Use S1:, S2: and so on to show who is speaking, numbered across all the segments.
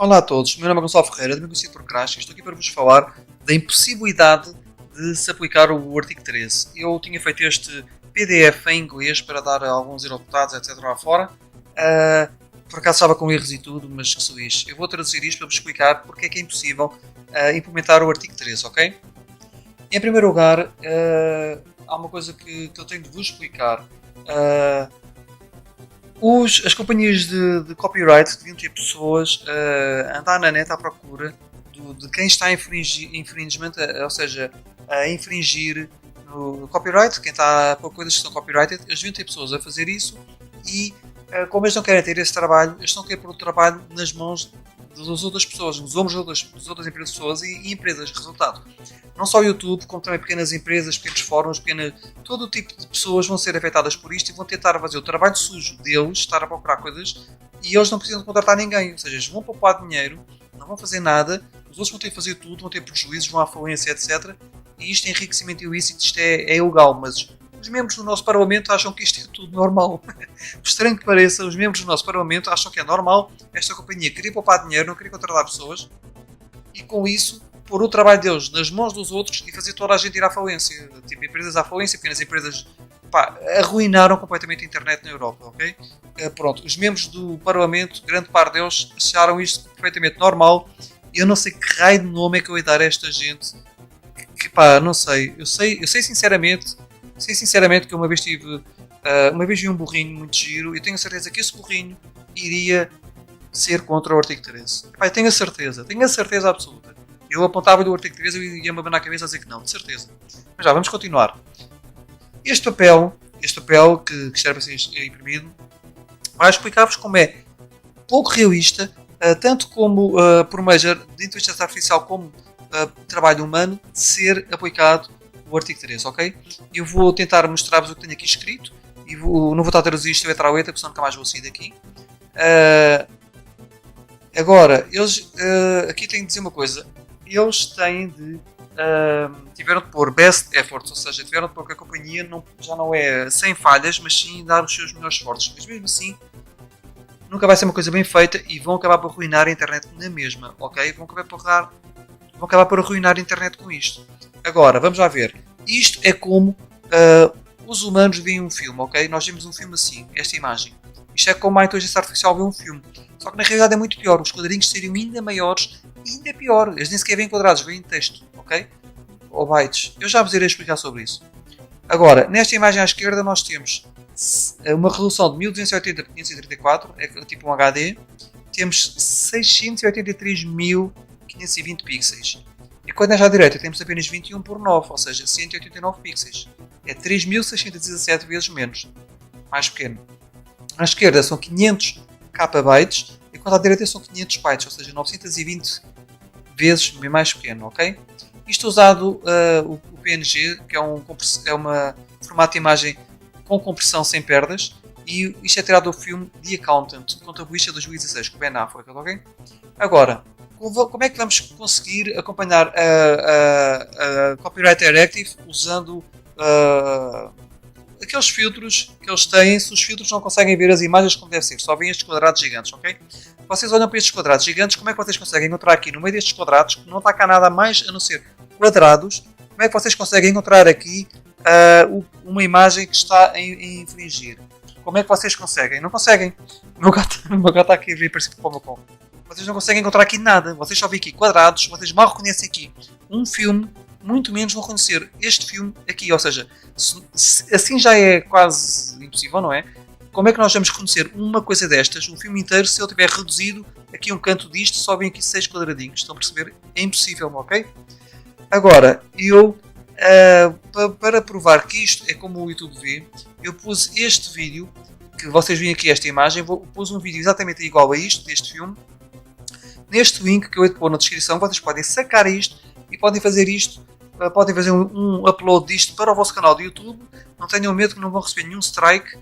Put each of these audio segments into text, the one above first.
S1: Olá a todos, meu nome é Gonçalo Ferreira, também conhecido por Crash, e estou aqui para vos falar da impossibilidade de se aplicar o artigo 13. Eu tinha feito este PDF em inglês para dar a alguns eurodeputados, etc. lá fora. Por acaso estava com erros e tudo, mas que se lixe. Eu vou traduzir isto para vos explicar porque é que é impossível implementar o artigo 13, ok? Em primeiro lugar, há uma coisa que eu tenho de vos explicar. As companhias de copyright deviam ter pessoas a andar na net à procura de quem está a infringement, ou seja, a infringir no copyright, quem está a pôr coisas que são copyrighted. Eles deviam ter pessoas a fazer isso e, como eles não querem ter esse trabalho, eles estão a querer pôr o trabalho nas mãos das outras pessoas, nos ombros das outras empresas e empresas. Resultado, não só o YouTube, como também pequenas empresas, pequenos fóruns, todo o tipo de pessoas vão ser afetadas por isto e vão tentar fazer o trabalho sujo deles, estar a procurar coisas, e eles não precisam de contratar ninguém. Ou seja, eles vão poupar dinheiro, não vão fazer nada, os outros vão ter que fazer tudo, vão ter prejuízos, vão à falência, etc. E isto é enriquecimento ilícito, isto é ilegal, mas os membros do nosso Parlamento acham que isto é tudo normal. Por estranho que pareça, os membros do nosso Parlamento acham que é normal esta companhia querer poupar dinheiro, não querer contratar pessoas, e com isso pôr o trabalho deles nas mãos dos outros e fazer toda a gente ir à falência. Tipo, empresas à falência, pequenas empresas, arruinaram completamente a internet na Europa, ok? Pronto, os membros do Parlamento, grande parte deles, acharam isto perfeitamente normal, e eu não sei que raio de nome é que eu ia dar a esta gente, não sei. Eu sei sinceramente que uma vez vi um burrinho muito giro, e tenho certeza que esse burrinho iria ser contra o artigo 13. Eu tenho a certeza absoluta. Eu apontava-lhe o artigo 13 e ia-me abanar a cabeça a dizer que não, de certeza. Mas já, vamos continuar. Este papel que serve a ser imprimido, vai explicar-vos como é pouco realista, tanto como por meio de inteligência artificial como trabalho humano, de ser aplicado o artigo 13, ok? Eu vou tentar mostrar-vos o que tenho aqui escrito, e não vou estar a traduzir isto letra a letra, porque senão nunca mais vou sair daqui. Agora, eles aqui têm de dizer uma coisa. Eles tiveram de pôr best efforts, ou seja, tiveram de pôr que a companhia já não é sem falhas, mas sim dar os seus melhores esforços. Mas mesmo assim, nunca vai ser uma coisa bem feita e vão acabar por arruinar a internet na mesma, ok? Vão acabar por arruinar a internet com isto. Agora, vamos lá ver. Isto é como os humanos veem um filme, ok? Nós vemos um filme assim, esta imagem. Isto é como a inteligência artificial vê um filme. Só que na realidade é muito pior. Os quadrinhos seriam ainda maiores e ainda pior. Eles nem sequer vêm quadrados, vêm em texto, ok? Ou bytes. Eu já vos irei explicar sobre isso. Agora, nesta imagem à esquerda nós temos uma resolução de 1280 por 534, é tipo um HD. Temos 683.520 pixels. E quando é à direita temos apenas 21 por 9, ou seja, 189 pixels. É 3.617 vezes menos. Mais pequeno. À esquerda são 500 KB, enquanto à direita são 500 bytes, ou seja, 920 vezes mais pequeno, ok? Isto usado o PNG, que é um formato de imagem com compressão sem perdas, e isto é tirado do filme The Accountant, Contabilista 2016, com Ben Affleck, ok? Agora, como é que vamos conseguir acompanhar a Copyright Directive usando aqueles filtros que eles têm? Se os filtros não conseguem ver as imagens como deve ser, só veem estes quadrados gigantes, ok? Vocês olham para estes quadrados gigantes, como é que vocês conseguem encontrar aqui no meio destes quadrados, que não está cá nada mais a não ser quadrados, como é que vocês conseguem encontrar aqui uma imagem que está a infringir? Como é que vocês conseguem? Não conseguem. O meu gato está aqui a vir parecido com o meu cão. Vocês não conseguem encontrar aqui nada. Vocês só veem aqui quadrados, vocês mal reconhecem aqui um filme, muito menos vão reconhecer este filme aqui. Ou seja, assim já é quase impossível, não é? Como é que nós vamos reconhecer uma coisa destas, um filme inteiro, se eu tiver reduzido aqui um canto disto, só vem aqui 6 quadradinhos? Estão a perceber? É impossível, ok? Agora, eu, para provar que isto é como o YouTube vê, eu pus este vídeo, que vocês veem aqui esta imagem, pus um vídeo exatamente igual a isto, deste filme, neste link que eu hei de pôr na descrição. Vocês podem sacar isto e podem fazer isto, podem fazer um upload disto para o vosso canal do YouTube. Não tenham medo que não vão receber nenhum strike,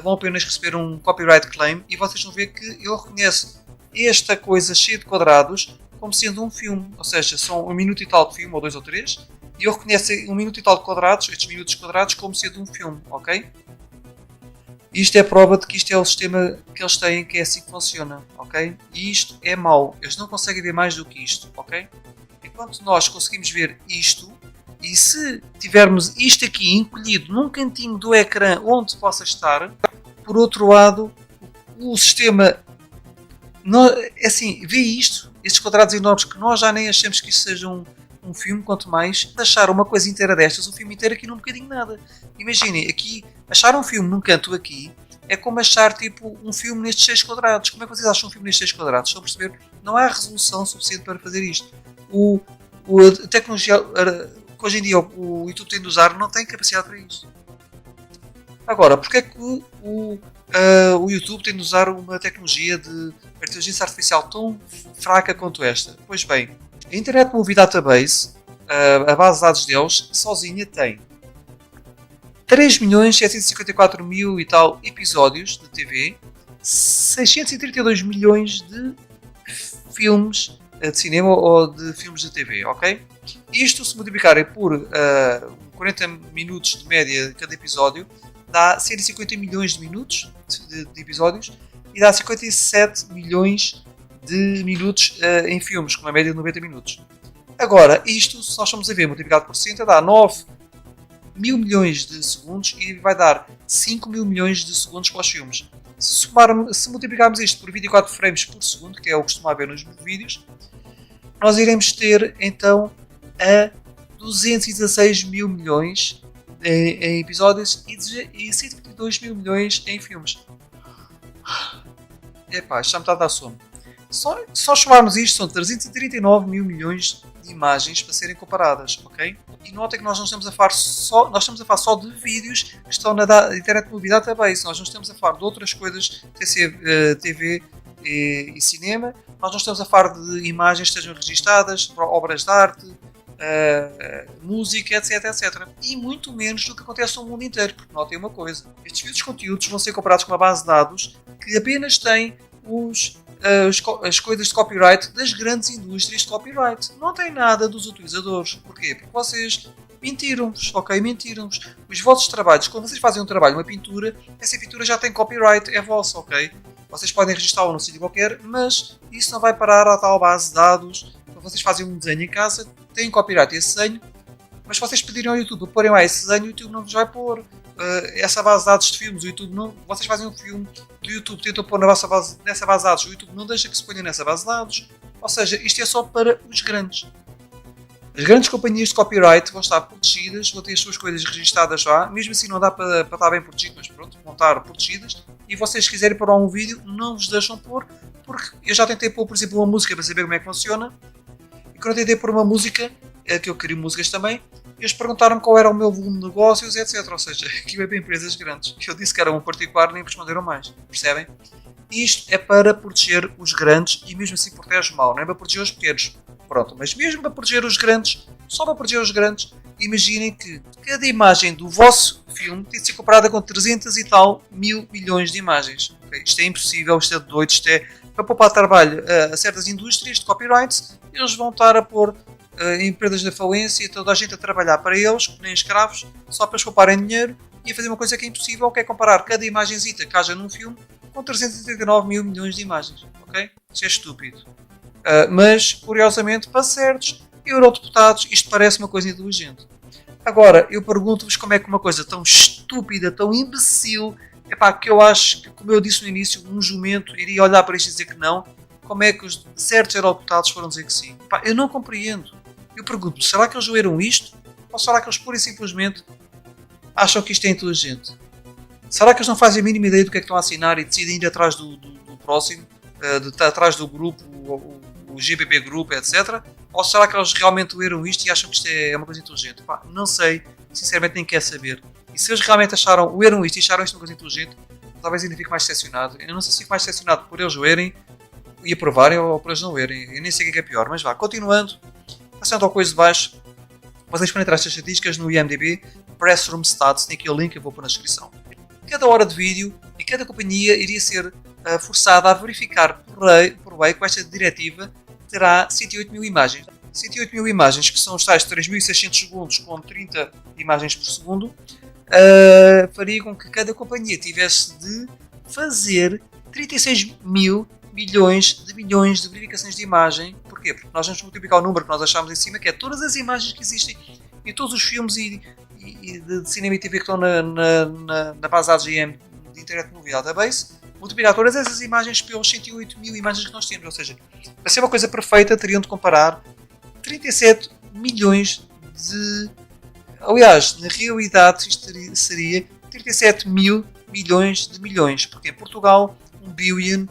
S1: vão apenas receber um copyright claim, e vocês vão ver que eu reconheço esta coisa cheia de quadrados como sendo um filme, ou seja, são 1 minuto e tal de filme, ou 2 ou 3, e eu reconheço 1 minuto e tal de quadrados, estes minutos quadrados, como sendo um filme, ok? Isto é prova de que isto é o sistema que eles têm, que é assim que funciona, ok? E isto é mau. Eles não conseguem ver mais do que isto, ok? Enquanto nós conseguimos ver isto, e se tivermos isto aqui encolhido num cantinho do ecrã onde possa estar, por outro lado, o sistema assim, vê isto, estes quadrados enormes que nós já nem achamos que isto seja um filme, quanto mais achar uma coisa inteira destas, um filme inteiro aqui num bocadinho nada. Imaginem, aqui, achar um filme num canto aqui é como achar tipo um filme nestes 6 quadrados. Como é que vocês acham um filme nestes 6 quadrados? Estão a perceber? Não há resolução suficiente para fazer isto. A tecnologia que hoje em dia o YouTube tem de usar não tem capacidade para isso. Agora, porque é que o YouTube tem de usar uma tecnologia de inteligência artificial tão fraca quanto esta? Pois bem, a Internet Movie Database, a base de dados deles, sozinha tem 3.754.000 e tal episódios de TV, 632 milhões de filmes de cinema ou de filmes de TV, ok? Isto, se multiplicarem por 40 minutos de média de cada episódio, dá 150 milhões de minutos de episódios e dá 57 milhões de minutos em filmes, com uma média de 90 minutos. Agora, isto, se nós formos a ver multiplicado por 60, dá 9 mil milhões de segundos e vai dar 5 mil milhões de segundos para os filmes. Se multiplicarmos isto por 24 frames por segundo, que é o que costuma haver nos vídeos, nós iremos ter então a 216 mil milhões em episódios e 122 mil milhões em filmes. Epá, isto já me está a dar sono. Só somarmos isto, são 339 mil milhões de imagens para serem comparadas, ok? E notem que nós não estamos a falar só de vídeos que estão na Internet Movie Database. Nós não estamos a falar de outras coisas, TV e cinema. Nós não estamos a falar de imagens que estejam registadas, obras de arte, música, etc, etc. E muito menos do que acontece no mundo inteiro, porque notem uma coisa. Estes vídeos de conteúdos vão ser comparados com uma base de dados que apenas tem as coisas de copyright das grandes indústrias de copyright. Não tem nada dos utilizadores. Porquê? Porque vocês mentiram-vos, ok? Mentiram-vos. Os vossos trabalhos, quando vocês fazem um trabalho, uma pintura, essa pintura já tem copyright, é vossa, ok? Vocês podem registrá-lo num sítio qualquer, mas isso não vai parar à tal base de dados. Quando vocês fazem um desenho em casa, têm copyright esse desenho, mas se vocês pedirem ao YouTube para porem lá esse desenho, o YouTube não vos vai pôr. Essa base de dados de filmes, o YouTube não. Vocês fazem um filme do YouTube, tentam pôr nessa base de dados, o YouTube não deixa que se ponha nessa base de dados. Ou seja, isto é só para os grandes. As grandes companhias de copyright vão estar protegidas, vão ter as suas coisas registadas lá, mesmo assim não dá para estar bem protegido, mas pronto, vão estar protegidas. E vocês quiserem pôr lá um vídeo, não vos deixam pôr, porque eu já tentei pôr, por exemplo, uma música para saber como é que funciona. E quando eu tentei pôr uma música, que eu queria músicas também, eles perguntaram-me qual era o meu volume de negócios, etc. Ou seja, aquilo é para empresas grandes. Eu disse que era um particular, nem responderam mais. Percebem? Isto é para proteger os grandes e mesmo assim protege mal, não é para proteger os pequenos. Pronto, mas mesmo para proteger os grandes, só para proteger os grandes, imaginem que cada imagem do vosso filme tem de ser comparada com 300 e tal mil milhões de imagens. Okay? Isto é impossível, isto é doido, isto é para poupar trabalho a certas indústrias de copyrights, eles vão estar a pôr empresas da falência e toda a gente a trabalhar para eles, nem escravos, só para eles pouparem dinheiro e a fazer uma coisa que é impossível, que é comparar cada imagenzita que haja num filme com 339 mil milhões de imagens. Ok? Isso é estúpido. Mas, curiosamente, para certos eurodeputados, isto parece uma coisa inteligente. Agora, eu pergunto-vos como é que uma coisa tão estúpida, tão imbecil, que eu acho que, como eu disse no início, um jumento iria olhar para isto e dizer que não, como é que os certos eurodeputados foram dizer que sim? Eu não compreendo. Eu pergunto, será que eles leram isto? Ou será que eles pura e simplesmente acham que isto é inteligente? Será que eles não fazem a mínima ideia do que é que estão a assinar e decidem ir atrás do próximo, atrás do grupo, o GBB Group, etc. Ou será que eles realmente leram isto e acham que isto é uma coisa inteligente? Não sei, sinceramente nem quero saber. E se eles realmente leram isto e acharam isto uma coisa inteligente, talvez ainda fique mais decepcionado. Eu não sei se fico mais decepcionado por eles lerem e aprovarem ou por eles não lerem. Eu nem sei o que é pior, mas vá, continuando, passando ao coisa de baixo, vocês podem entrar estas estatísticas no IMDb, Pressroom Stats, tem aqui o link, eu vou pôr na descrição. Cada hora de vídeo e cada companhia iria ser forçada a verificar por lei que esta diretiva terá 108 mil imagens. 108 mil imagens, que são os tais 3.600 segundos com 30 imagens por segundo, faria com que cada companhia tivesse de fazer 36 mil milhões de verificações de imagem. Porquê? Porque nós vamos multiplicar o número que nós achamos em cima, que é todas as imagens que existem em todos os filmes e de cinema e TV que estão na base AGM de Internet Movie Database, multiplicar todas essas imagens pelos 108 mil imagens que nós temos. Ou seja, para ser uma coisa perfeita, teriam de comparar 37 milhões de... Aliás, na realidade, isto seria 37 mil milhões de milhões. Porque em Portugal, 1 billion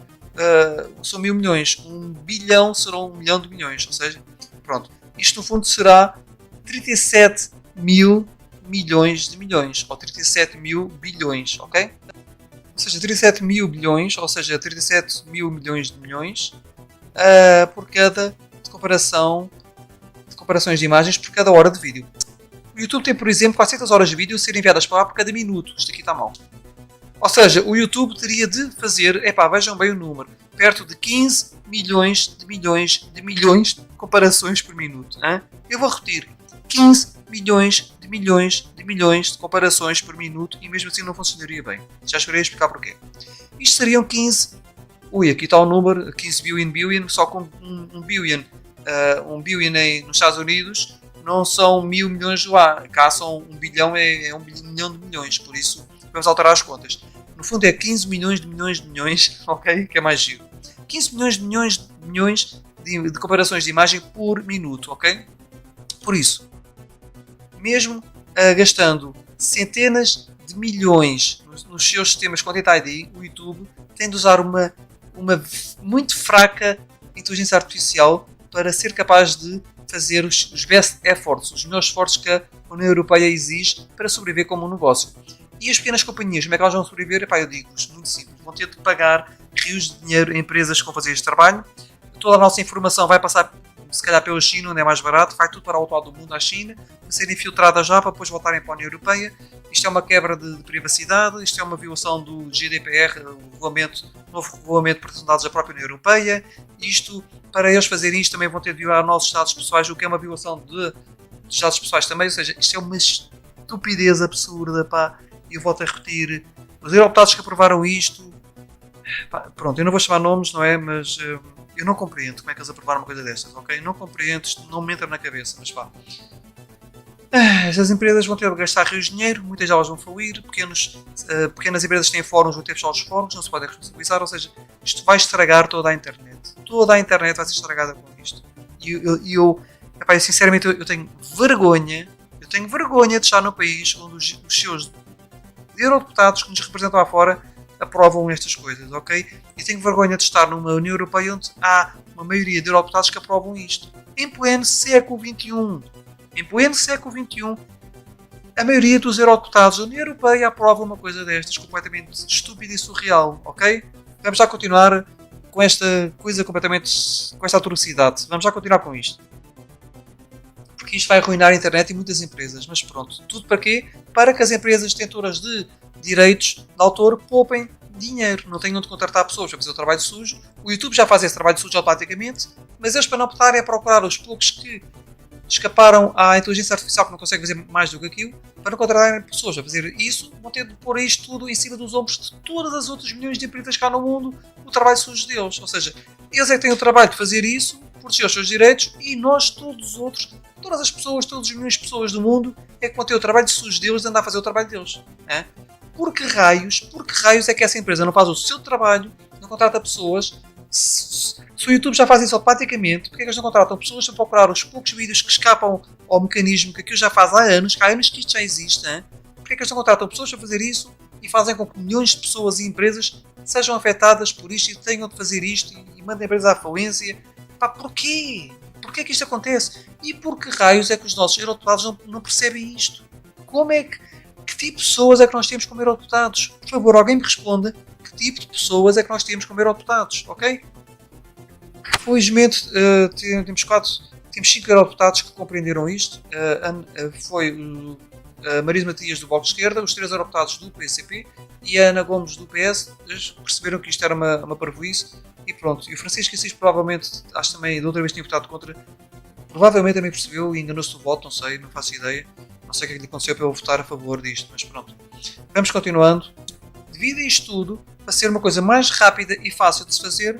S1: são 1.000 milhões. 1 bilhão serão 1 milhão de milhões. Ou seja, pronto. Isto no fundo será 37 mil milhões de milhões. Ou 37 mil bilhões, ok? Ou seja, 37 mil bilhões, ou seja, 37 mil milhões de milhões por cada comparações de imagens por cada hora de vídeo. O YouTube tem, por exemplo, 400 horas de vídeo a serem enviadas para lá por cada minuto. Isto aqui está mal. Ou seja, o YouTube teria de fazer, vejam bem o número, perto de 15 milhões de comparações por minuto. Hein? Eu vou repetir, 15 milhões de comparações por minuto e mesmo assim não funcionaria bem. Já chegarei a explicar porquê. Isto seriam 15... aqui está o número, 15 billion, só com um billion nos Estados Unidos não são 1.000 milhões lá. Cá são 1 bilhão, é 1 bilhão de milhões, por isso vamos alterar as contas. No fundo é 15 milhões de milhões, ok? Que é mais giro. 15 milhões de comparações de imagem por minuto, ok? Por isso, mesmo gastando centenas de milhões nos seus sistemas Content ID, o YouTube tem de usar uma muito fraca inteligência artificial para ser capaz de fazer os best efforts, os melhores esforços que a União Europeia exige para sobreviver como um negócio. E as pequenas companhias, como é que elas vão sobreviver? Eu digo-vos, muito simples, vão ter de pagar rios de dinheiro a empresas que vão fazer este trabalho. Toda a nossa informação vai passar, se calhar, pela China, onde é mais barato, vai tudo para o outro lado do mundo, à China, para serem filtradas já, para depois voltarem para a União Europeia. Isto é uma quebra de privacidade, isto é uma violação do GDPR, o novo regulamento de proteção de dados da própria União Europeia. Isto, para eles fazerem isto, também vão ter de violar nossos dados pessoais, o que é uma violação dos dados pessoais também. Ou seja, isto é uma estupidez absurda, pá. E eu volto a repetir, os eurodeputados que aprovaram isto, pronto, eu não vou chamar nomes, não é? Mas eu não compreendo como é que eles aprovaram uma coisa destas, ok? Não compreendo, isto não me entra na cabeça, mas pá. Estas empresas vão ter de gastar rios de dinheiro, muitas delas vão falir, pequenas empresas que têm fóruns vão ter de fechar os fóruns, não se podem responsabilizar, ou seja, isto vai estragar toda a internet. Toda a internet vai ser estragada com isto. E eu sinceramente, eu tenho vergonha de estar no país onde os seus eurodeputados que nos representam lá fora aprovam estas coisas, ok? E tenho vergonha de estar numa União Europeia onde há uma maioria de eurodeputados que aprovam isto. Em pleno século XXI, a maioria dos eurodeputados da União Europeia aprova uma coisa destas, completamente estúpida e surreal, ok? Vamos já continuar com esta coisa completamente, com esta atrocidade. Vamos já continuar com isto. Porque isto vai arruinar a internet e muitas empresas. Mas pronto, tudo para quê? Para que as empresas detentoras de direitos de autor poupem dinheiro. Não tenham de contratar pessoas para fazer o trabalho sujo. O YouTube já faz esse trabalho sujo automaticamente, mas eles, para não optarem a procurar os poucos que escaparam à inteligência artificial, que não consegue fazer mais do que aquilo, para não contratarem pessoas a fazer isso, vão ter de pôr isto tudo em cima dos ombros de todas as outras milhões de empresas cá no mundo, o trabalho sujo deles. Ou seja, eles é que têm o trabalho de fazer isso, proteger os seus direitos, e nós, todos os outros, todas as pessoas, todos os milhões de pessoas do mundo, é que vão ter o trabalho sujo deles de andar a fazer o trabalho deles. É? Por que raios é que essa empresa não faz o seu trabalho, não contrata pessoas? Se o YouTube já faz isso automaticamente, porque é que eles não contratam pessoas para procurar os poucos vídeos que escapam ao mecanismo que aquilo já faz há anos que isto já existe? Hein? Porque é que eles não contratam pessoas para fazer isso e fazem com que milhões de pessoas e empresas sejam afetadas por isto e tenham de fazer isto e mandem a empresa à falência? Pá, porquê? Porquê é que isto acontece? E por que raios é que os nossos eurodeputados não percebem isto? Que tipo de pessoas é que nós temos como eurodeputados? Por favor, alguém me responda que tipo de pessoas é que nós temos como eurodeputados, ok? Felizmente temos 5 eurodeputados que compreenderam isto. Foi a Marisa Matias do Bloco de Esquerda, os 3 eurodeputados do PCP e a Ana Gomes do PS. Eles perceberam que isto era uma parvoíce e pronto. E o Francisco Assis provavelmente, acho também da outra vez tinha votado contra. provavelmente também percebeu e enganou-se do voto, não sei, não faço ideia. Não sei o que é que lhe aconteceu para eu votar a favor disto, mas pronto. Vamos continuando. Devido a isto tudo, para ser uma coisa mais rápida e fácil de se fazer,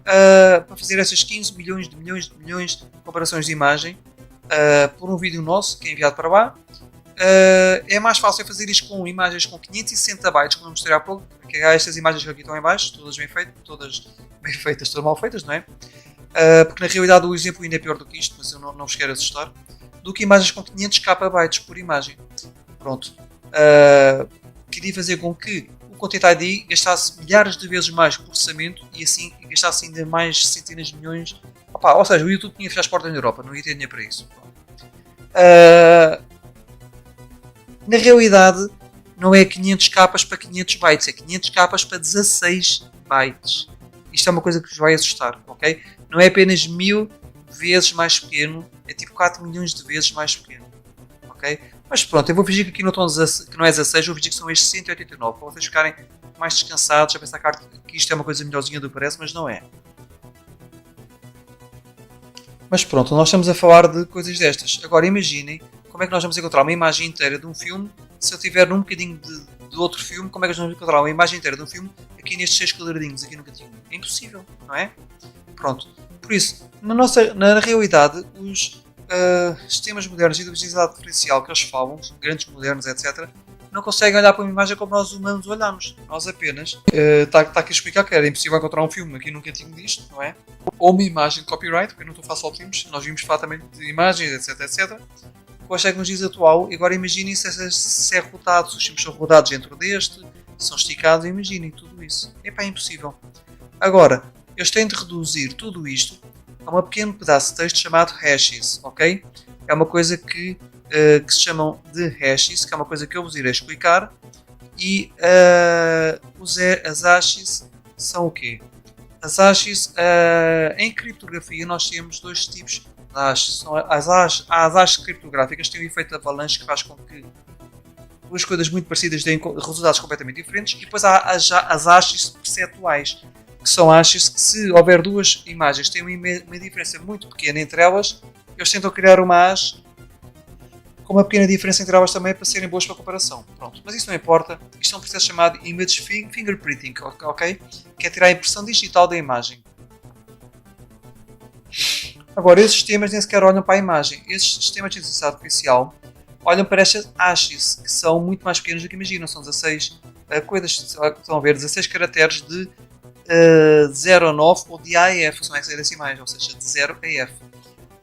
S1: para fazer essas 15 milhões de comparações de imagem por um vídeo nosso que é enviado para lá, é mais fácil fazer isto com imagens com 560 bytes, como eu mostrei há pouco, que é estas imagens que aqui estão em baixo, todas bem feitas, todas mal feitas, não é? Porque na realidade o exemplo ainda é pior do que isto, mas eu não vos quero assustar, do que imagens com 500 KB por imagem. Pronto. Queria fazer com que o Content ID gastasse milhares de vezes mais processamento e assim gastasse ainda mais centenas de milhões. Ou seja, o YouTube tinha fechado as portas na Europa, não ia ter dinheiro para isso. Na realidade, não é 500 capas para 500 bytes, é 500 capas para 16 bytes. Isto é uma coisa que vos vai assustar, ok? Não é apenas 1000 vezes mais pequeno, é tipo 4 milhões de vezes mais pequeno, ok? Mas pronto, eu vou fingir que aqui não, que não é 16, vou fingir que são estes 189, para vocês ficarem mais descansados, a pensar que isto é uma coisa melhorzinha do que parece, mas não é. Mas pronto, nós estamos a falar de coisas destas. Agora imaginem como é que nós vamos encontrar uma imagem inteira de um filme se eu tiver num bocadinho de outro filme, como é que nós vamos encontrar uma imagem inteira de um filme aqui nestes 6 quadradinhos, aqui no cantinho? É impossível, não é? Pronto. Por isso, na realidade, os sistemas modernos de inteligência artificial que eles falam, grandes modernos, etc., não conseguem olhar para uma imagem como nós humanos olhamos. Nós apenas... Está aqui a explicar que era impossível encontrar um filme aqui num cantinho disto, não é? Ou uma imagem de copyright, porque eu não estou a falar só de filmes, nós vimos falar também de imagens, etc, etc. Com as tecnologias atual, e agora imaginem se é rodado, se os filmes são rodados dentro deste, são esticados, imaginem tudo isso. É impossível. Agora, eles têm de reduzir tudo isto a um pequeno pedaço de texto chamado hashes, ok? É uma coisa que se chamam de hashes, que é uma coisa que eu vos irei explicar. E as hashes são o quê? As hashes, em criptografia, nós temos dois tipos de hashes. As hashes criptográficas têm um efeito de avalanche que faz com que duas coisas muito parecidas deem resultados completamente diferentes. E depois há as hashes percentuais, que são hashes que, se houver duas imagens que têm uma diferença muito pequena entre elas, eles tentam criar uma hash com uma pequena diferença entre elas também para serem boas para comparação. Pronto. Mas isso não importa. Isto é um processo chamado Image Fingerprinting, ok? Que é tirar a impressão digital da imagem. Agora, esses sistemas nem sequer olham para a imagem. Esses sistemas de inteligência artificial olham para estas hashes, que são muito mais pequenas do que imaginam. São 16 coisas, estão a ver, 16 caracteres de 0 a 9 ou de A a F, são hexadecimais, ou seja, de 0 a F.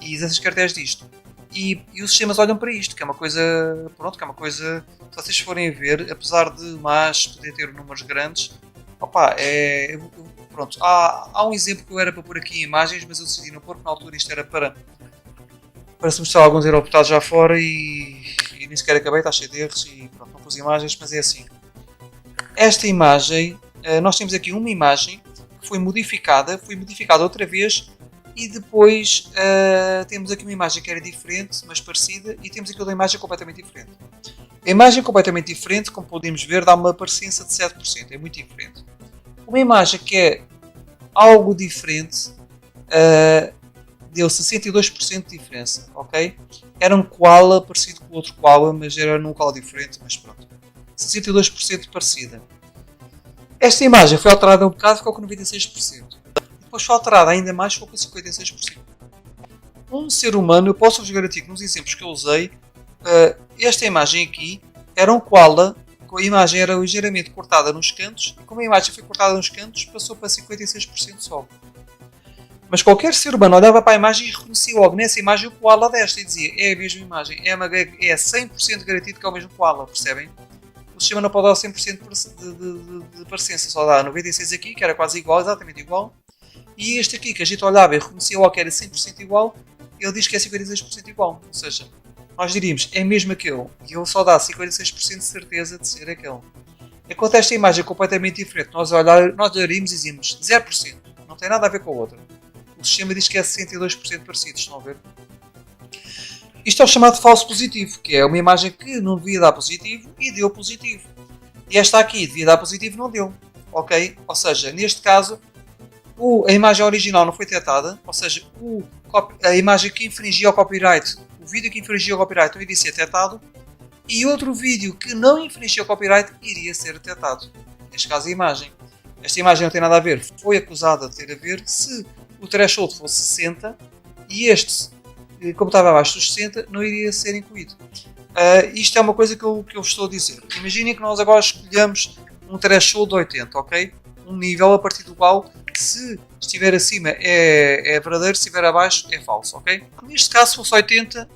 S1: E 16 caracteres disto. E os sistemas olham para isto, que é uma coisa, pronto, que é uma coisa, se vocês forem ver, apesar de mas poder ter números grandes, pronto, há um exemplo que eu era para pôr aqui em imagens, mas eu decidi não pôr, porque na altura isto era para se mostrar alguns aeroportados já fora e nem sequer acabei, está cheio de erros e pronto, não pus imagens, mas é assim. Esta imagem, nós temos aqui uma imagem que foi modificada outra vez. E depois temos aqui uma imagem que era diferente, mas parecida, e temos aqui outra imagem completamente diferente. A imagem completamente diferente, como podemos ver, dá uma parecença de 7%, é muito diferente. Uma imagem que é algo diferente deu 62% de diferença, ok? Era um koala parecido com outro koala, mas era num local diferente, mas pronto. 62% parecida. Esta imagem foi alterada um bocado, ficou com 96%. Depois foi alterada ainda mais, ficou com 56%. Um ser humano, eu posso vos garantir que nos exemplos que eu usei, esta imagem aqui era um koala, a imagem era ligeiramente cortada nos cantos, e como a imagem foi cortada nos cantos, passou para 56% só. Mas qualquer ser humano olhava para a imagem e reconhecia logo nessa imagem o koala desta e dizia: é a mesma imagem, é 100% garantido que é o mesmo koala, percebem? O sistema não pode dar 100% de parecença, só dá 96% aqui, que era quase igual, exatamente igual. E este aqui, que a gente olhava e reconhecia logo que era 100% igual, ele diz que é 56% igual. Ou seja, nós diríamos, é mesmo aquele, e ele só dá 56% de certeza de ser aquele. Enquanto esta imagem é completamente diferente, nós olharíamos e dizíamos 0%, não tem nada a ver com a outra. O sistema diz que é 62% parecido, estão a ver? Isto é o chamado falso positivo, que é uma imagem que não devia dar positivo e deu positivo. E esta aqui devia dar positivo e não deu. Ok? Ou seja, neste caso, a imagem original não foi detectada, ou seja, a imagem que infringia o copyright, o vídeo que infringia o copyright não iria ser detectado, e outro vídeo que não infringia o copyright iria ser detectado. Neste caso, a imagem. Esta imagem não tem nada a ver, foi acusada de ter a ver se o threshold fosse 60 e este, como estava abaixo dos 60, não iria ser incluído. Isto é uma coisa que eu estou a dizer. Imaginem que nós agora escolhemos um threshold de 80, ok? Um nível a partir do qual, se estiver acima é verdadeiro, se estiver abaixo é falso, ok? Neste caso, se fosse 80,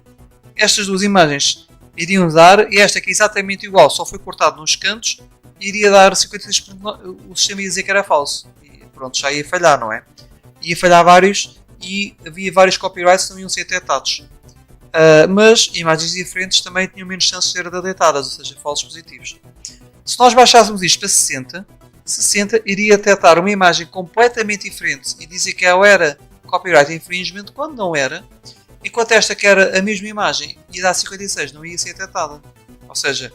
S1: estas duas imagens iriam dar, e esta que é exatamente igual, só foi cortado nos cantos, iria dar 53%, o sistema ia dizer que era falso. E pronto, já ia falhar, não é? Ia falhar vários e havia vários copyrights que não iam ser detectados. Mas imagens diferentes também tinham menos chances de ser detectadas, ou seja, falsos positivos. Se nós baixássemos isto para 60 iria detectar uma imagem completamente diferente e dizer que ela era copyright infringement quando não era, enquanto esta que era a mesma imagem ia dar 56, não ia ser detectada. Ou seja,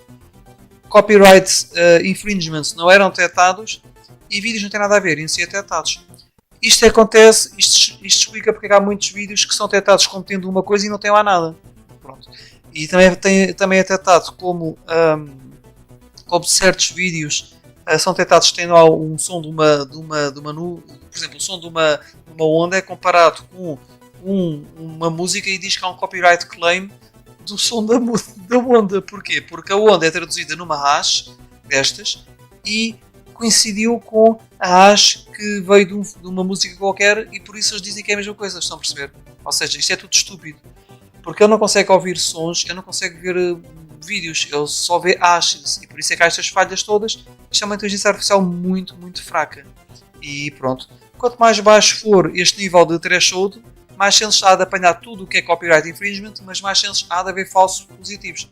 S1: copyright infringements não eram detectados e vídeos não têm nada a ver, iam ser detectados. Isto acontece, isto explica porque há muitos vídeos que são detectados como tendo uma coisa e não têm lá nada. Pronto. E também é detectado como certos vídeos são detectados tendo um som de uma nuvem, por exemplo, o som de uma onda é comparado com uma música e diz que há um copyright claim do som da onda. Porquê? Porque a onda é traduzida numa hash destas e coincidiu com a hash que veio de uma música qualquer e por isso eles dizem que é a mesma coisa, estão a perceber? Ou seja, isto é tudo estúpido. Porque ele não consegue ouvir sons, ele não consegue ver vídeos, ele só vê hashes e por isso é que há estas falhas todas. Isto é uma inteligência artificial muito, muito fraca. E pronto. Quanto mais baixo for este nível de threshold, mais chances há de apanhar tudo o que é copyright infringement, mas mais chances há de haver falsos positivos.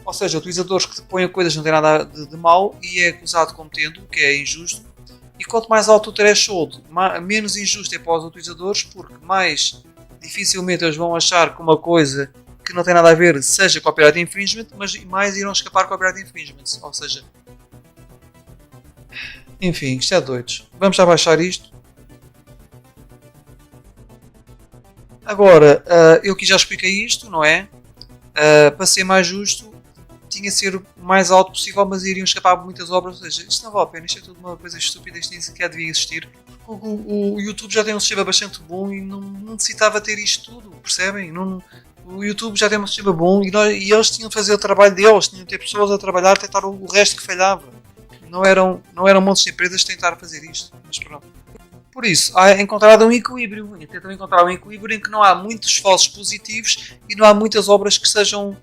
S1: Ou seja, utilizadores que põem coisas que não têm nada de mal e é acusado como tendo, o que é injusto. E quanto mais alto o threshold, menos injusto é para os utilizadores, porque mais dificilmente eles vão achar que uma coisa que não tem nada a ver seja copyright infringement, mas mais irão escapar copyright infringement. Ou seja, enfim, isto é doidos. Vamos já baixar isto. Agora, eu aqui já expliquei isto, não é? Para ser mais justo, tinha de ser o mais alto possível, mas iriam escapar muitas obras. Ou seja, isto não vale a pena, isto é tudo uma coisa estúpida, isto nem sequer devia existir. O YouTube já tem um sistema bastante bom e não necessitava ter isto tudo, percebem? O YouTube já tem um sistema bom e eles tinham de fazer o trabalho deles, tinham de ter pessoas a trabalhar, tentar o resto que falhava. Não eram montes de empresas a tentar fazer isto, mas pronto. Por isso, há encontrado um equilíbrio. Tentam encontrar um equilíbrio em que não há muitos falsos positivos e não há muitas obras que sejam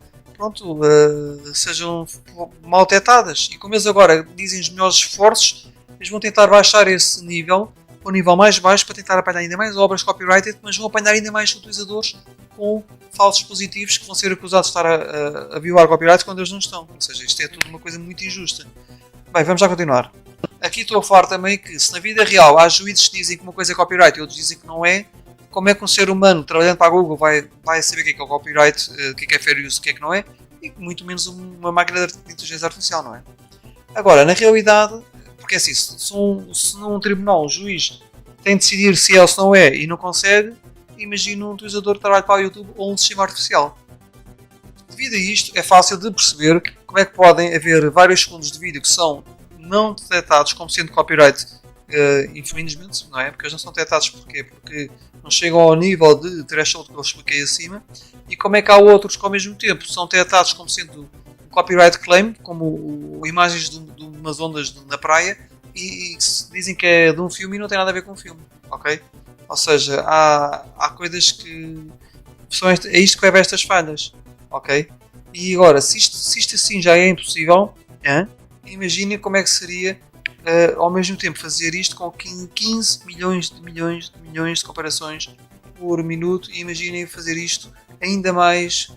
S1: mal detectadas. E como eles agora dizem os melhores esforços, eles vão tentar baixar esse nível para o nível mais baixo para tentar apanhar ainda mais obras copyrighted, mas vão apanhar ainda mais utilizadores com falsos positivos que vão ser acusados de estar a violar copyright quando eles não estão. Ou seja, isto é tudo uma coisa muito injusta. Bem, vamos já continuar. Aqui estou a falar também que se na vida real há juízes que dizem que uma coisa é copyright e outros dizem que não é, como é que um ser humano trabalhando para a Google vai saber o que é o copyright, o que é fair use, o que é que não é, e muito menos uma máquina de inteligência artificial, não é? Agora, na realidade, porque é assim, se num tribunal um juiz tem de decidir se é ou se não é e não consegue, imagina um utilizador que trabalha para o YouTube ou um sistema artificial. Devido a isto, é fácil de perceber como é que podem haver vários segundos de vídeo que são não detectados como sendo copyright infringement, não é? Porque eles não são detectados porquê? Porque não chegam ao nível de threshold que eu expliquei acima. E como é que há outros que ao mesmo tempo são detectados como sendo um copyright claim, como imagens de umas ondas na praia, e dizem que é de um filme e não tem nada a ver com o filme, ok? Ou seja, há coisas que é isto que leva a estas falhas, ok? E agora, se isto assim já é impossível, imaginem como é que seria ao mesmo tempo fazer isto com 15 milhões de comparações por minuto, e imaginem fazer isto ainda mais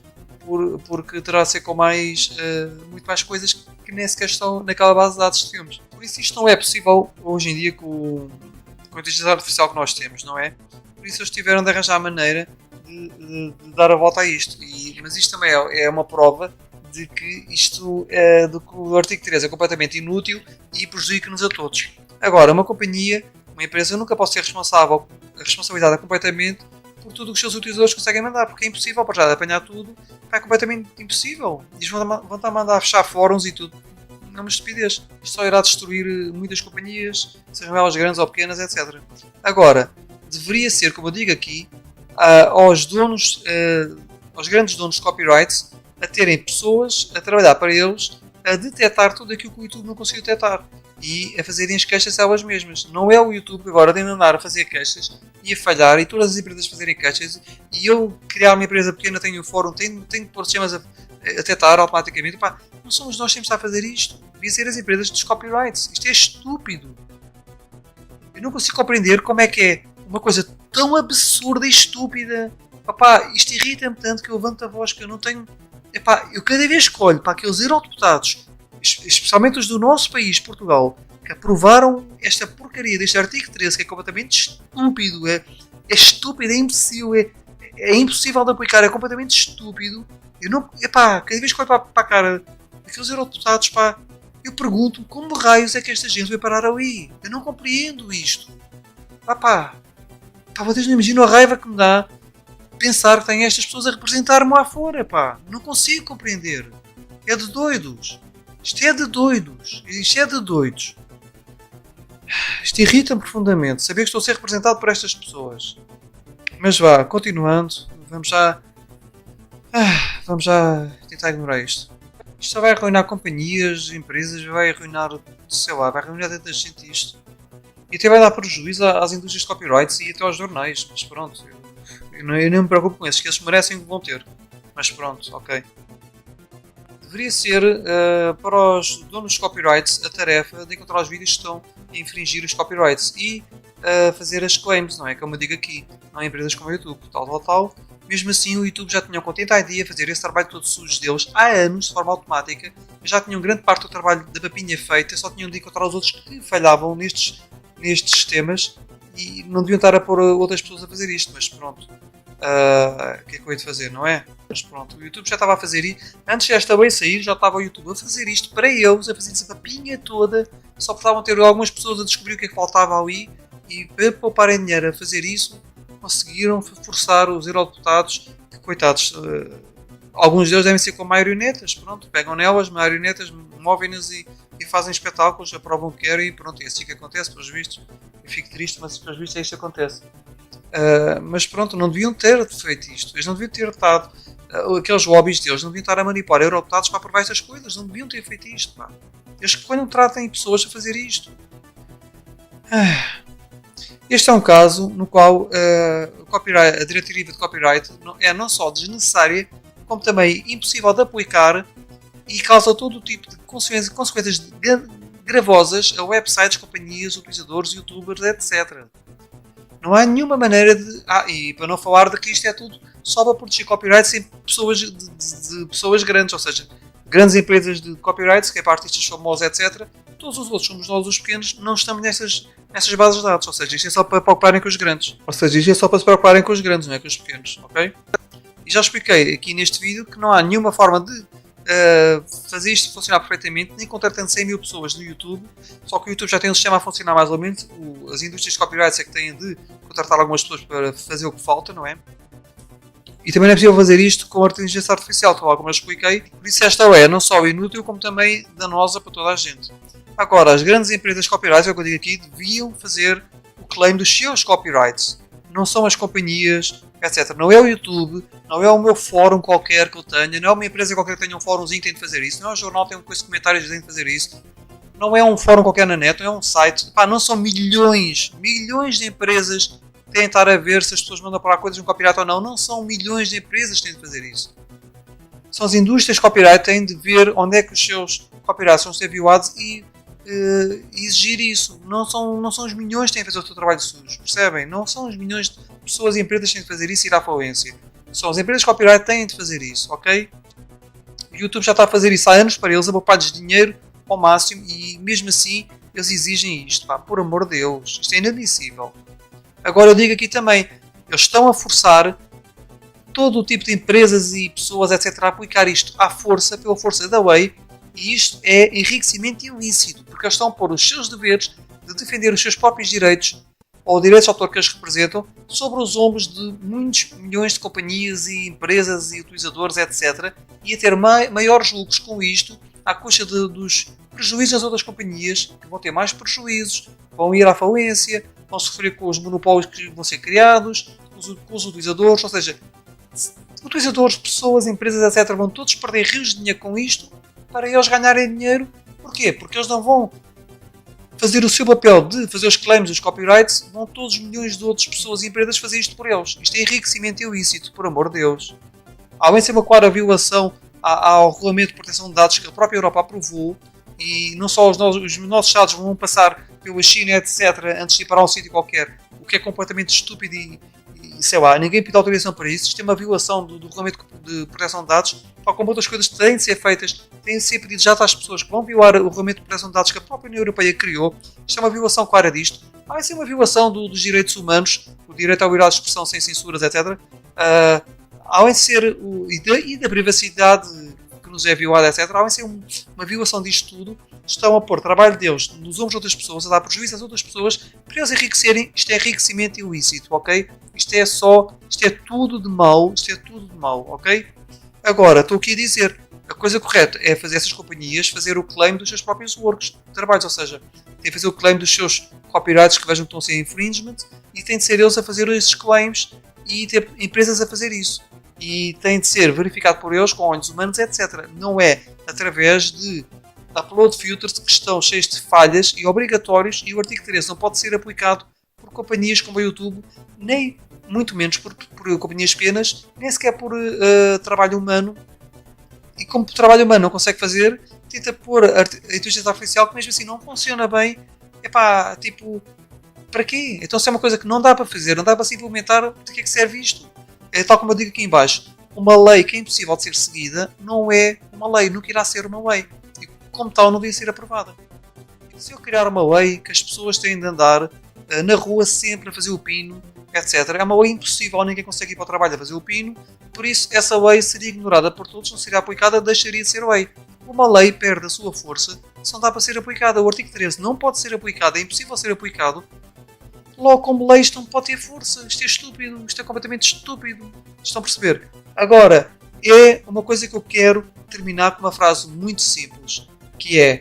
S1: porque terá de ser com muito mais coisas que nem sequer estão naquela base de dados de filmes. Por isso isto não é possível hoje em dia com a inteligência artificial que nós temos, não é? Por isso eles tiveram de arranjar a maneira de dar a volta a isto. Mas isto também é uma prova de que de que o artigo 3 é completamente inútil e prejudica-nos a todos. Agora, uma companhia Uma empresa nunca pode ser responsabilizada completamente por tudo o que os seus utilizadores conseguem mandar, porque é impossível para já de apanhar tudo, é completamente impossível. Eles vão estar a mandar fechar fóruns e tudo. Não é uma estupidez. Isto só irá destruir muitas companhias, sejam elas grandes ou pequenas, etc. Agora, deveria ser, como eu digo aqui, aos grandes donos de copyrights a terem pessoas a trabalhar para eles a detectar tudo aquilo que o YouTube não conseguiu detectar e a fazerem as queixas elas mesmas. Não é o YouTube agora de andar a fazer queixas e a falhar e todas as empresas fazerem queixas e eu criar uma empresa pequena, tenho um fórum, tenho que pôr sistemas a detectar automaticamente. Pá, não somos nós que temos de estar a fazer isto. Devia ser as empresas dos copyrights. Isto é estúpido. Eu não consigo compreender como é que é uma coisa tão absurda e estúpida. Epá, isto irrita-me tanto que eu levanto a voz que eu não tenho... Epá, eu cada vez escolho para aqueles eurodeputados, especialmente os do nosso país, Portugal, que aprovaram esta porcaria deste artigo 13, que é completamente estúpido, é estúpido, é imbecil, é impossível de aplicar, é completamente estúpido. Eu não... Epá, cada vez que olho para a cara daqueles eurodeputados, pá, eu pergunto como raios é que esta gente vai parar ali. Eu não compreendo isto. Pá, vocês não imaginam a raiva que me dá pensar que tem estas pessoas a representar-me lá fora, pá. Não consigo compreender. É de doidos. Isto é de doidos. Isto é de doidos. Isto irrita-me profundamente. Saber que estou a ser representado por estas pessoas. Mas vá, continuando. Vamos já tentar ignorar isto. Isto só vai arruinar companhias, empresas, vai arruinar, sei lá, vai arruinar tanta gente isto. E até vai dar prejuízo às indústrias de copyrights e até aos jornais. Mas pronto, eu não me preocupo com esses, que eles merecem o que vão ter. Mas pronto, ok. Deveria ser para os donos de copyrights a tarefa de encontrar os vídeos que estão a infringir os copyrights e fazer as claims, não é? Como eu digo aqui, não há empresas como o YouTube, tal. Mesmo assim, o YouTube já tinha o Content ID a fazer esse trabalho todo sujo deles há anos, de forma automática. Já tinham grande parte do trabalho da papinha feita, só tinham de encontrar os outros que falhavam nestes sistemas e não deviam estar a pôr outras pessoas a fazer isto, mas pronto. O que é que eu hei de fazer, não é? Mas pronto, o YouTube já estava a fazer isto. Antes desta lei sair, já estava o YouTube a fazer isto para eles, a fazer essa papinha toda. Só precisavam ter algumas pessoas a descobrir o que é que faltava ali e para pouparem dinheiro a fazer isso, conseguiram forçar os eurodeputados, que coitados, alguns deles devem ser com marionetas, pronto, pegam nelas, marionetas, movem-nas e fazem espetáculos, aprovam o que querem e pronto, é assim que acontece, pelos vistos. Eu fico triste, mas pelos vistos é isto que acontece. Mas pronto, não deviam ter feito isto, eles não deviam ter estado, aqueles lobbies deles não deviam estar a manipular eurodeputados para aprovar estas coisas, não deviam ter feito isto, pá. Eles que quando tratem pessoas a fazer isto. Este é um caso no qual a diretiva de copyright é não só desnecessária, como também impossível de aplicar e causa todo o tipo de consequências gravosas a websites, companhias, utilizadores, youtubers, etc. Não há nenhuma maneira de... e para não falar de que isto é tudo só para proteger copyrights em pessoas, de pessoas grandes, ou seja, grandes empresas de copyrights, que é para artistas famosos, etc. Todos os outros, somos nós os pequenos, não estamos nessas bases de dados, ou seja, isto é só para preocuparem com os grandes. Ou seja, isto é só para se preocuparem com os grandes, não é com os pequenos, ok? E já expliquei aqui neste vídeo que não há nenhuma forma de fazer isto funcionar perfeitamente, nem contratando 100 mil pessoas no YouTube, só que o YouTube já tem um sistema a funcionar mais ou menos, as indústrias de copyrights é que têm de contratar algumas pessoas para fazer o que falta, não é? E também não é possível fazer isto com a inteligência artificial, tal como eu expliquei, por isso esta é não só inútil, como também danosa para toda a gente. Agora, as grandes empresas de copyrights, é o que eu digo aqui, deviam fazer o claim dos seus copyrights. Não são as companhias, etc. Não é o YouTube, não é o meu fórum qualquer que eu tenha, não é uma empresa qualquer que tenha um fórumzinho que tem de fazer isso, não é um jornal que tem coisa de comentários que tem de fazer isso, não é um fórum qualquer na net, não é um site. Pá, não são milhões de empresas que têm de estar a ver se as pessoas mandam para lá coisas no copyright ou não. Não são milhões de empresas que têm de fazer isso. São as indústrias de copyright que têm de ver onde é que os seus copyrights vão ser violados e exigir isso. Não são os milhões que têm de fazer o seu trabalho sujo, percebem? Não são os milhões de pessoas e empresas que têm de fazer isso e ir à falência. São as empresas de copyright que têm de fazer isso, ok? O YouTube já está a fazer isso há anos para eles, a poupar-lhes dinheiro ao máximo e mesmo assim eles exigem isto, pá, por amor de Deus, isto é inadmissível. Agora eu digo aqui também, eles estão a forçar todo o tipo de empresas e pessoas, etc., a aplicar isto à força, pela força da lei. E isto é enriquecimento ilícito, porque eles estão a pôr os seus deveres de defender os seus próprios direitos ou direitos de autor que eles representam sobre os ombros de muitos milhões de companhias e empresas e utilizadores, etc. E a ter maiores lucros com isto à custa dos prejuízos das outras companhias, que vão ter mais prejuízos, vão ir à falência, vão sofrer com os monopólios que vão ser criados, com os utilizadores, ou seja, utilizadores, pessoas, empresas, etc. vão todos perder rios de dinheiro com isto para eles ganharem dinheiro. Porquê? Porque eles não vão fazer o seu papel de fazer os claims dos copyrights, vão todos os milhões de outras pessoas e empresas fazer isto por eles. Isto é enriquecimento ilícito, por amor de Deus. Além de ser uma clara violação ao Regulamento de Proteção de Dados que a própria Europa aprovou, e não só os nossos Estados vão passar pela China, etc., antes de ir para um sítio qualquer, o que é completamente estúpido e sei lá, ninguém pediu autorização para isso. Isto é uma violação do Regulamento de Proteção de Dados, tal como outras coisas têm de ser feitas, têm de ser pedidas já às pessoas que vão violar o Regulamento de Proteção de Dados que a própria União Europeia criou. Isto é uma violação clara disto. Vai ser uma violação dos direitos humanos, o direito à liberdade de expressão sem censuras, etc. Além de ser e da privacidade que nos é violada, etc. Além de ser uma violação disto tudo, estão a pôr trabalho deles nos ombros de outras pessoas, a dar prejuízo às outras pessoas para eles enriquecerem. Isto é enriquecimento ilícito, ok? Isto é tudo de mau, ok? Agora, estou aqui a dizer, a coisa correta é fazer essas companhias fazer o claim dos seus próprios works, trabalhos, ou seja, tem de fazer o claim dos seus copyrights que vejam que estão a ser infringement e tem de ser eles a fazer esses claims e ter empresas a fazer isso. E tem de ser verificado por eles com olhos humanos, etc. Não é através de upload filters que estão cheios de falhas e obrigatórios, e o artigo 13 não pode ser aplicado por companhias como a YouTube, nem muito menos por companhias pequenas, nem sequer por trabalho humano. E como trabalho humano não consegue fazer, tenta pôr a inteligência artificial que mesmo assim não funciona bem. Epá, tipo, para quê? Então se é uma coisa que não dá para fazer, não dá para se implementar, para que é que serve isto? É tal como eu digo aqui em baixo, uma lei que é impossível de ser seguida não é uma lei, nunca irá ser uma lei. E como tal não devia ser aprovada. Se eu criar uma lei que as pessoas têm de andar na rua sempre a fazer o pino, etc. É uma lei impossível, ninguém consegue ir para o trabalho a fazer o pino, por isso essa lei seria ignorada por todos, não seria aplicada, deixaria de ser lei. Uma lei perde a sua força se não dá para ser aplicada. O artigo 13 não pode ser aplicado, é impossível ser aplicado. Logo, como lei, isto não pode ter força. Isto é estúpido, isto é completamente estúpido. Estão a perceber? Agora, é uma coisa que eu quero terminar com uma frase muito simples, que é: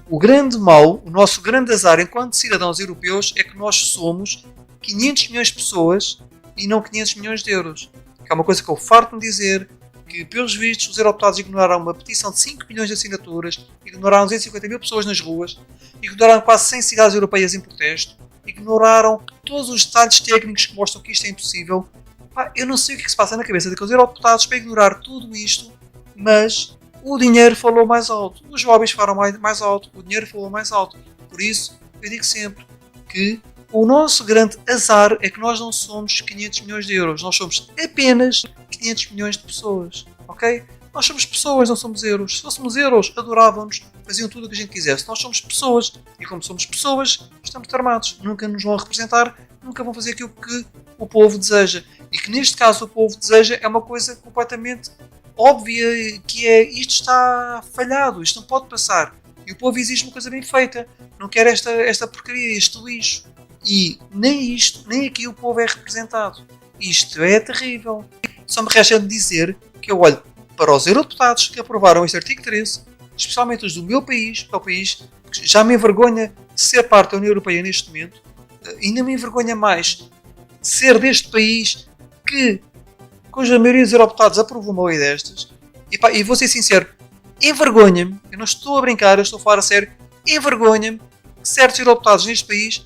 S1: o grande mal, o nosso grande azar enquanto cidadãos europeus é que nós somos 500 milhões de pessoas e não 500 milhões de euros. Que é uma coisa que eu farto-me dizer, que pelos vistos os eurodeputados ignoraram uma petição de 5 milhões de assinaturas, ignoraram 250 mil pessoas nas ruas, ignoraram quase 100 cidades europeias em protesto, ignoraram todos os detalhes técnicos que mostram que isto é impossível. Eu não sei o que se passa na cabeça daqueles eurodeputados para ignorar tudo isto, mas o dinheiro falou mais alto, os lobbies falaram mais alto, o dinheiro falou mais alto. Por isso, eu digo sempre que o nosso grande azar é que nós não somos 500 milhões de euros, nós somos apenas 500 milhões de pessoas, ok? Nós somos pessoas, não somos euros. Se fôssemos euros, adoravam-nos, faziam tudo o que a gente quisesse. Nós somos pessoas, e como somos pessoas, estamos armados. Nunca nos vão representar, nunca vão fazer aquilo que o povo deseja. E que neste caso o povo deseja é uma coisa completamente óbvia, que é: isto está falhado, isto não pode passar. E o povo exige uma coisa bem feita, não quer esta porcaria, este lixo. E nem isto, nem aqui o povo é representado. Isto é terrível. Só me resta dizer que eu olho para os eurodeputados que aprovaram este artigo 13, especialmente os do meu país, que é o país que já me envergonha de ser parte da União Europeia neste momento, ainda me envergonha mais ser deste país cuja maioria dos eurodeputados aprovou uma lei destas. E vou ser sincero, envergonha-me, eu não estou a brincar, eu estou a falar a sério, envergonha-me que certos eurodeputados neste país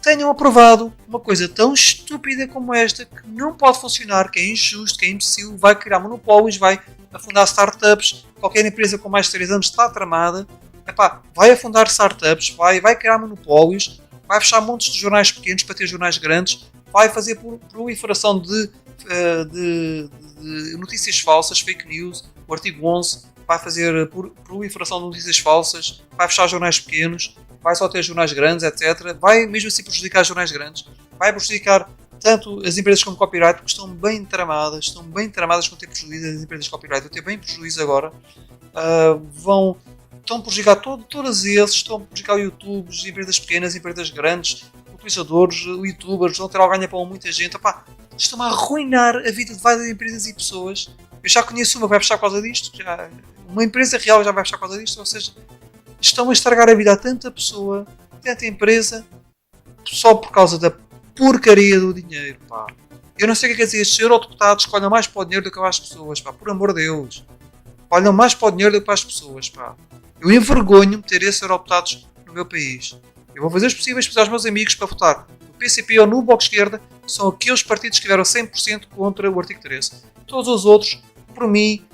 S1: tenham aprovado uma coisa tão estúpida como esta, que não pode funcionar, que é injusto, que é imbecil, vai criar monopólios, vai afundar startups. Qualquer empresa com mais de 3 anos está tramada. Vai afundar startups, vai criar monopólios, vai fechar montes de jornais pequenos para ter jornais grandes, vai fazer proliferação de notícias falsas, fake news. O artigo 11 vai fazer proliferação de notícias falsas, vai fechar jornais pequenos, vai só ter jornais grandes, etc. Vai mesmo assim prejudicar jornais grandes. Vai prejudicar tanto as empresas como copyright, porque estão bem tramadas com ter prejuízo das empresas de copyright. Vão ter bem prejuízo agora. estão a prejudicar todos esses, estão a prejudicar o YouTube, as empresas pequenas, empresas grandes, utilizadores, youtubers, vão ter ganha para muita gente. Epá, estão a arruinar a vida de várias empresas e pessoas. Eu já conheço uma que vai fechar por causa disto, uma empresa real já vai fechar por causa disto, ou seja, estão a estragar a vida a tanta pessoa, tanta empresa, só por causa da porcaria do dinheiro, pá. Eu não sei o que quer dizer, estes eurodeputados que olham mais para o dinheiro do que para as pessoas, pá, por amor de Deus. Olham mais para o dinheiro do que para as pessoas, pá. Eu envergonho-me ter esses eurodeputados no meu país. Eu vou fazer os possíveis para os meus amigos para votar no PCP ou no Bloco de Esquerda, são aqueles partidos que tiveram 100% contra o artigo 13. Todos os outros, por mim,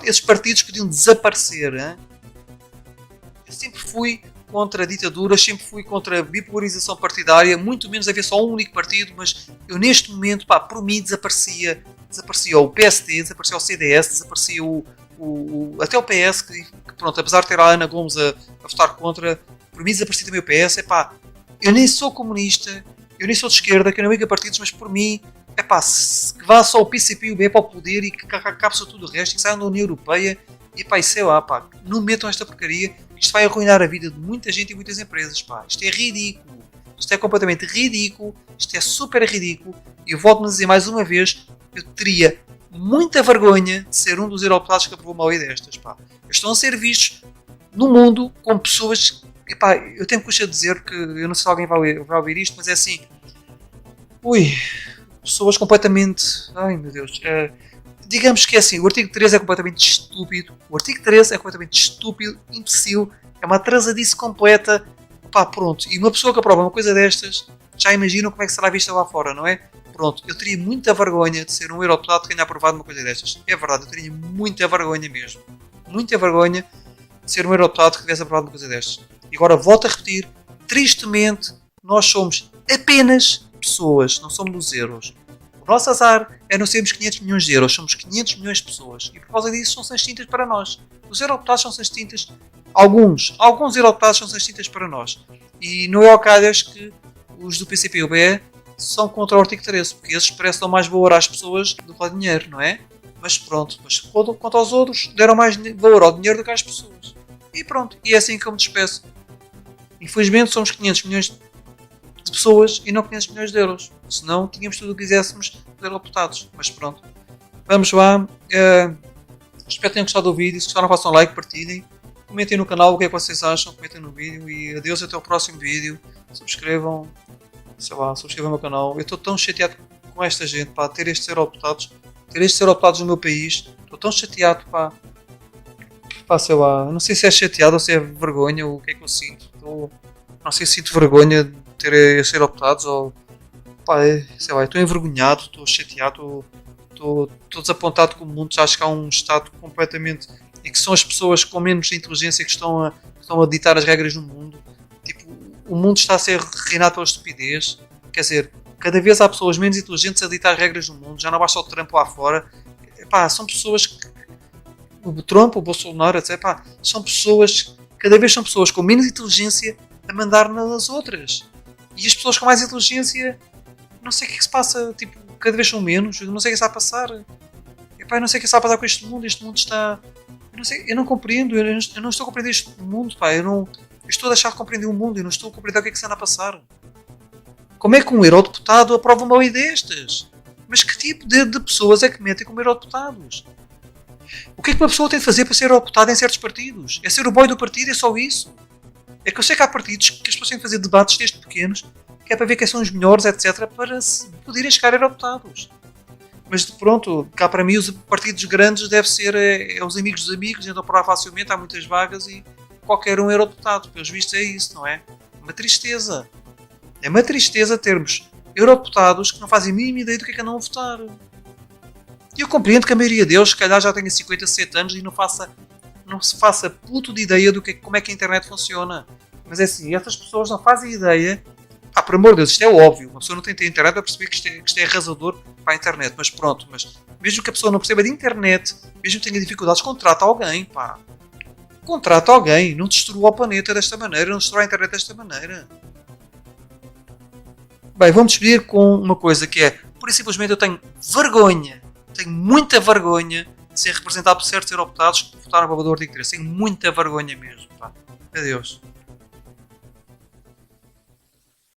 S1: esses partidos podiam desaparecer, hein? Eu sempre fui contra a ditadura, sempre fui contra a bipolarização partidária, muito menos haver só um único partido, mas eu neste momento, por mim, desaparecia o PSD, desaparecia o CDS, desaparecia até o PS, que pronto, apesar de ter a Ana Gomes a votar contra, por mim desaparecia também o PS. Eu nem sou comunista, eu nem sou de esquerda, que eu não ligo a partidos, mas por mim, que vá só o PCP e o B para o poder e que acabe-se tudo o resto e que saiam da União Europeia e sei lá, não metam esta porcaria. Isto vai arruinar a vida de muita gente e muitas empresas, Isto é ridículo. Isto é completamente ridículo. Isto é super ridículo. E eu volto-me a dizer mais uma vez, eu teria muita vergonha de ser um dos eurodeputados que aprovou uma lei destas, Estão a ser vistos no mundo como pessoas... eu tenho que dizer que... Eu não sei se alguém vai ouvir isto, mas é assim... Pessoas completamente... Ai, meu Deus... digamos que é assim, o artigo 13 é completamente estúpido. O artigo 13 é completamente estúpido, imbecil, é uma atrasadice completa. Pronto. E uma pessoa que aprova uma coisa destas, já imaginam como é que será vista lá fora, não é? Pronto. Eu teria muita vergonha de ser um eurodeputado que tenha aprovado uma coisa destas. É verdade, eu teria muita vergonha mesmo. Muita vergonha de ser um eurodeputado que tivesse aprovado uma coisa destas. E agora volto a repetir, tristemente, nós somos apenas pessoas, não somos dos euros. O nosso azar é não sermos 500 milhões de euros, somos 500 milhões de pessoas. E por causa disso são sem tintas para nós. Os eurodeputados são sem tintas. Alguns eurodeputados são sem tintas para nós. E não é ao calhas que os do PCP e o BE são contra o artigo 13, porque esses parecem dar mais valor às pessoas do que ao dinheiro, não é? Mas pronto, quanto aos outros, deram mais valor ao dinheiro do que às pessoas. E pronto, e é assim que eu me despeço. Infelizmente somos 500 milhões de pessoas e não 500 milhões de euros. Senão tínhamos tudo o que quiséssemos de eurodeputados. Mas pronto. Vamos lá. Espero que tenham gostado do vídeo. Se gostaram, façam like, partilhem. Comentem no canal o que é que vocês acham. Comentem no vídeo. E adeus até o próximo vídeo. Subscrevam. Subscrevam o meu canal. Eu estou tão chateado com esta gente. Ter estes eurodeputados. Ter estes eurodeputados no meu país. Estou tão chateado. Não sei se é chateado ou se é vergonha. O que é que eu sinto. Não sei se sinto vergonha de ter estes eurodeputados ou... estou envergonhado, estou chateado, estou desapontado com o mundo. Já acho que há um Estado completamente... E que são as pessoas com menos inteligência que estão a ditar as regras no mundo. O mundo está a ser reinado pela estupidez. Quer dizer, cada vez há pessoas menos inteligentes a ditar regras no mundo. Já não basta o Trump lá fora. São pessoas que... O Trump, o Bolsonaro, etc. São pessoas... Cada vez são pessoas com menos inteligência a mandar nas outras. E as pessoas com mais inteligência, não sei o que se passa, cada vez são menos, eu não sei o que está a passar. Eu não sei o que está a passar com este mundo está... Eu não compreendo, eu não estou a compreender este mundo, eu estou a deixar de compreender o mundo, eu não estou a compreender o que é que está a passar. Como é que um eurodeputado aprova uma lei destas? Mas que tipo de pessoas é que metem como eurodeputados? O que é que uma pessoa tem de fazer para ser eurodeputada em certos partidos? É ser o boy do partido, é só isso? É que eu sei que há partidos que as pessoas têm de fazer debates desde pequenos, que é para ver quem são os melhores, etc., para poderem chegar a eurodeputados. Mas pronto, cá para mim os partidos grandes devem ser os amigos dos amigos, então para facilmente há muitas vagas e qualquer um eurodeputado. Pelos vistos é isso, não é? Uma tristeza. É uma tristeza termos eurodeputados que não fazem a mínima ideia do que é não votar. E eu compreendo que a maioria deles, se calhar, já tenha 57 anos e não se faça puto de ideia como é que a internet funciona. Mas é assim, essas pessoas não fazem ideia. Por amor de Deus, isto é óbvio. Uma pessoa não tem de ter internet para perceber que isto é arrasador para a internet. Mas pronto, mesmo que a pessoa não perceba de internet, mesmo que tenha dificuldades, contrata alguém, Contrata alguém. Não destrua o planeta desta maneira, não destrua a internet desta maneira. Bem, vamos despedir com uma coisa que é, por simplesmente eu tenho vergonha, tenho muita vergonha de ser representado por certos eurodeputados que votaram a favor do artigo 13. Tenho muita vergonha mesmo, pá. Adeus.